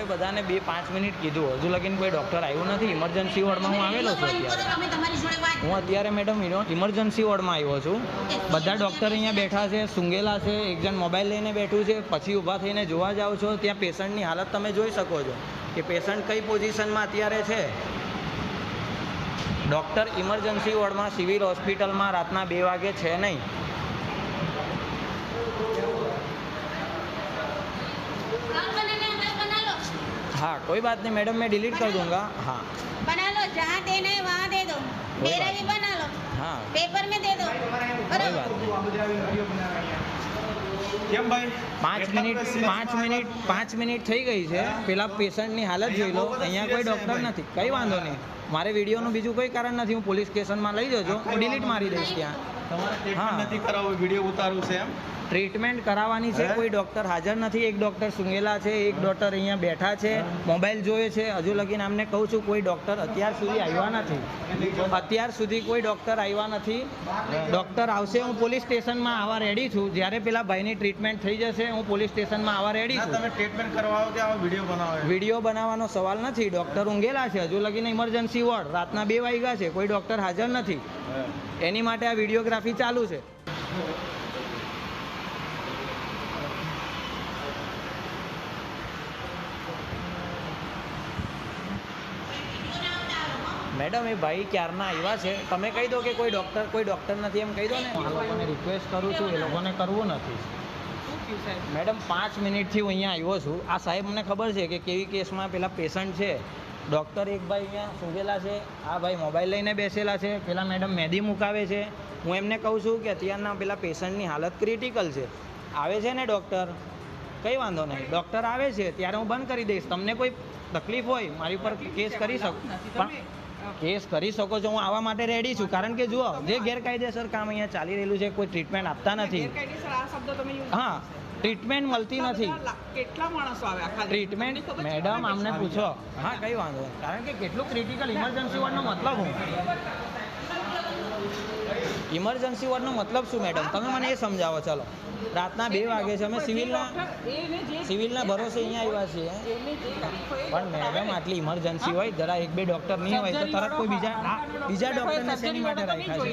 ડૉક્ટરે બધાને 2-5 મિનિટ કીધું, હજુ લગીને કોઈ ડૉક્ટર આવ્યું નથી. ઇમરજન્સી વોર્ડમાં હું આવેલો છું અત્યારે. હું અત્યારે મેડમ ઇમરજન્સી વોર્ડમાં આવ્યો છું. બધા ડૉક્ટર અહીંયા બેઠા છે, સૂંઘેલા છે, એક જણ મોબાઈલ લઈને બેઠું છે. પછી ઊભા થઈને જોવા જાઓ છો, ત્યાં પેશન્ટની હાલત તમે જોઈ શકો છો કે પેશન્ટ કઈ પોઝિશનમાં અત્યારે છે. ડૉક્ટર ઇમરજન્સી વોર્ડમાં સિવિલ હોસ્પિટલમાં રાતના 2 વાગે છે નહીં. हाँ कोई बात नहीं मैडम, मैं डिलीट कर दूंगा. हाँ बना लो, जहाँ देना है वहाँ दे दो. मेरा भी बना लो. हाँ पेपर में दे दो. कोई बात કેમ ભાઈ 5 મિનિટ થઈ ગઈ છે. પેલા પેશન્ટની હાલત જોઈ લો. અહીંયા કોઈ ડૉક્ટર નથી. કંઈ વાંધો નહીં, મારે વિડીયોનું બીજું કોઈ કારણ નથી. હું પોલીસ સ્ટેશનમાં લઈ જજો, હું ડિલીટ મારી દઈશ ત્યાં. તમારે ટ્રીટમેન્ટ નથી કરાવવું, વિડીયો ઉતારવું છે એમ? ટ્રીટમેન્ટ કરાવવાની છે, કોઈ ડૉક્ટર હાજર નથી. એક ડૉક્ટર સૂંઘેલા છે, એક ડૉક્ટર અહીંયા બેઠા છે, મોબાઈલ જોવે છે. હજુ લગીને અમને કહું છું કોઈ ડૉક્ટર અત્યાર સુધી આવ્યા નથી. અત્યાર સુધી કોઈ ડૉક્ટર આવ્યા નથી. ડૉક્ટર આવશે, હું પોલીસ સ્ટેશનમાં આવવા રેડી છું. જ્યારે પેલા ભાઈની ટ્રીટમેન્ટ થઈ જશે, હું પોલીસ સ્ટેશનમાં આવવા રેડી છું. તમે ટ્રીટમેન્ટ કરવા આવો ત્યાં વિડીયો બનાવો? વિડીયો બનાવવાનો સવાલ નથી. ડૉક્ટર ઊંઘેલા છે, હજુ લગીને ઇમરજન્સી વોર્ડ રાતના 2 વાગ્યા છે, કોઈ ડૉક્ટર હાજર નથી. એની માટે આ વિડીયોગ્રાફી ચાલુ છે. મેડમ એ ભાઈ ક્યારના આવ્યા છે, તમે કહી દો કે કોઈ ડૉક્ટર નથી એમ કહી દો ને. આ લોકોને રિક્વેસ્ટ કરું છું, એ લોકોને કરવું નથી. મેડમ 5 મિનિટથી હું અહીંયા આવ્યો છું. આ સાહેબ મને ખબર છે કે કેવી કેસમાં પેલા પેશન્ટ છે. ડૉક્ટર એક ભાઈ અહીંયા સૂંઘેલા છે, આ ભાઈ મોબાઈલ લઈને બેસેલા છે, પેલા મેડમ મહેંદી મુકાવે છે. હું એમને કહું છું કે અત્યારના પેલા પેશન્ટની હાલત ક્રિટિકલ છે. આવે છે ને ડૉક્ટર, કંઈ વાંધો નહીં. ડૉક્ટર આવે છે ત્યારે હું બંધ કરી દઈશ. તમને કોઈ તકલીફ હોય મારી ઉપર કેસ કરી શકો, પણ કેસ કરી શકો છો. હું આવવા માટે રેડી છું. કારણ કે જુઓ, જે ગેરકાયદેસર કામ અહીંયા ચાલી રહેલું છે, કોઈ ટ્રીટમેન્ટ આપતા નથી. હા, ટ્રીટમેન્ટ મળતી નથી. કેટલા માણસો આવે આખા ટ્રીટમેન્ટ મેડમ આમને પૂછો. હા કંઈ વાંધો નહીં. કારણ કે કેટલું ક્રિટિકલ ઇમરજન્સી વોર્ડનો મતલબ હું ઇમરજન્સી વોર્ડનો મતલબ શું મેડમ, તમે મને એ સમજાવો. ચાલો, રાતના 2 વાગે છે, અમે સિવિલના ભરોસે અહીંયા આવ્યા છીએ. પણ મેડમ આટલી ઇમરજન્સી હોય, જરા 1-2 ડૉક્ટર નહીં હોય તો તરત કોઈ બીજા ડૉક્ટરને શેની માટે રાખ્યા છે?